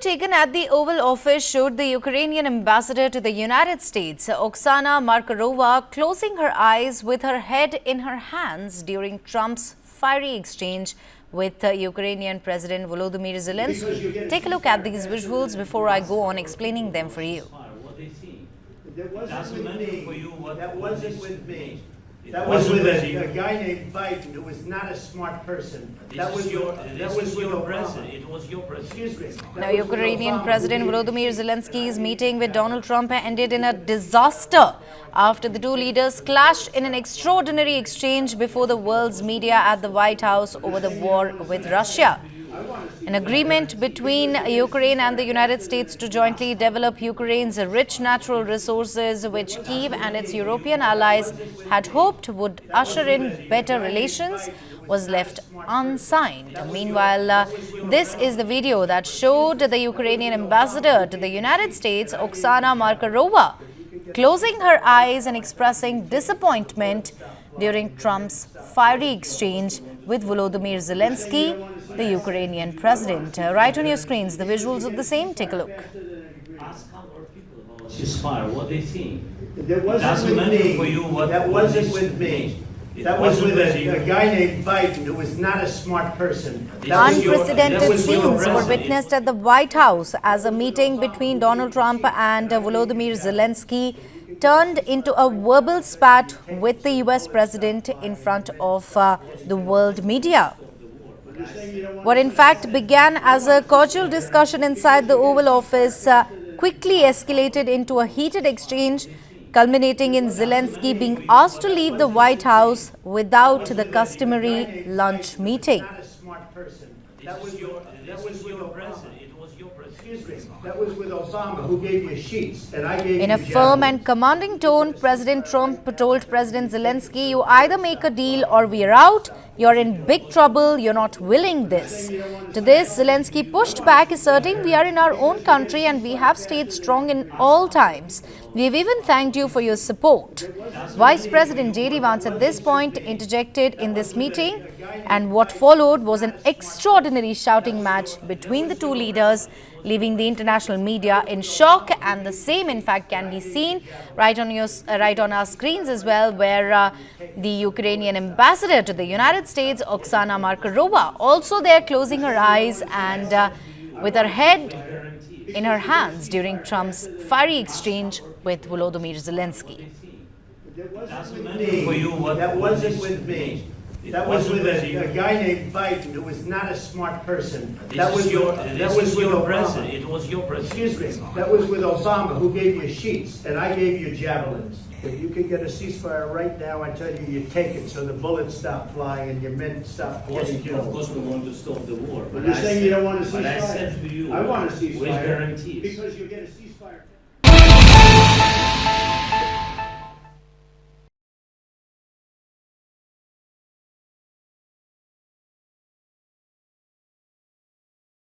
taken at the Oval Office showed the Ukrainian Ambassador to the United States, Oksana Markarova, closing her eyes with her head in her hands during Trump's fiery exchange with Ukrainian President Volodymyr Zelenskiy. Take a look at these visuals before I go on explaining them for you. That wasn't with me. That was with a guy named Biden, who was not a smart person. That was your president. It was your president. Excuse me. Now, Ukrainian President Volodymyr Zelenskyy's meeting with Donald Trump ended in a disaster after the two leaders clashed in an extraordinary exchange before the world's media at the White House over the war with Russia. An agreement between Ukraine and the United States to jointly develop Ukraine's rich natural resources, which Kyiv and its European allies had hoped would usher in better relations, was left unsigned. Meanwhile, this is the video that showed the Ukrainian ambassador to the United States, Oksana Markarova, closing her eyes and expressing disappointment during Trump's fiery exchange with Volodymyr Zelenskiy, the Ukrainian president. Right on your screens, the visuals of the same. Take a look. Ask our people about ceasefire, what they think. That wasn't with me. That wasn't with me. That was with a guy named Biden, who was not a smart person. Unprecedented scenes were witnessed at the White House as a meeting between Donald Trump and Volodymyr Zelenskiy turned into a verbal spat with the U.S. president in front of the world media. What in fact began as a cordial discussion inside the Oval Office quickly escalated into a heated exchange, culminating in Zelensky being asked to leave the White House without the customary lunch meeting. That was your president. It was your president. Excuse me. That was with Obama, who gave you sheets, and I gave you In a firm and commanding tone, President Trump told President Zelensky, "You either make a deal or we're out. You're in big trouble. You're not willing this." To this, Zelensky pushed back, asserting, "We are in our own country and we have stayed strong in all times. We've even thanked you for your support." Vice President J.D. Vance at this point interjected in this meeting, and what followed was an extraordinary shouting match between the two leaders, leaving the international media in shock. And the same, in fact, can be seen right on our screens as well, where the Ukrainian ambassador to the United States, Oksana Markarova, also there closing her eyes and with her head in her hands during Trump's fiery exchange with Volodymyr Zelenskiy. That wasn't with me. That was with a guy named Biden, who was not a smart person. That was your president. It was your president. Excuse me. That was with Obama, who gave you sheets, and I gave you javelins. If you could get a ceasefire right now, I tell you, you take it, so the bullets stop flying and your men stop getting killed. Of course, we want to stop the war. But you're saying you don't want a ceasefire? But I said to you, I want a ceasefire. with guarantees. Because you get a ceasefire.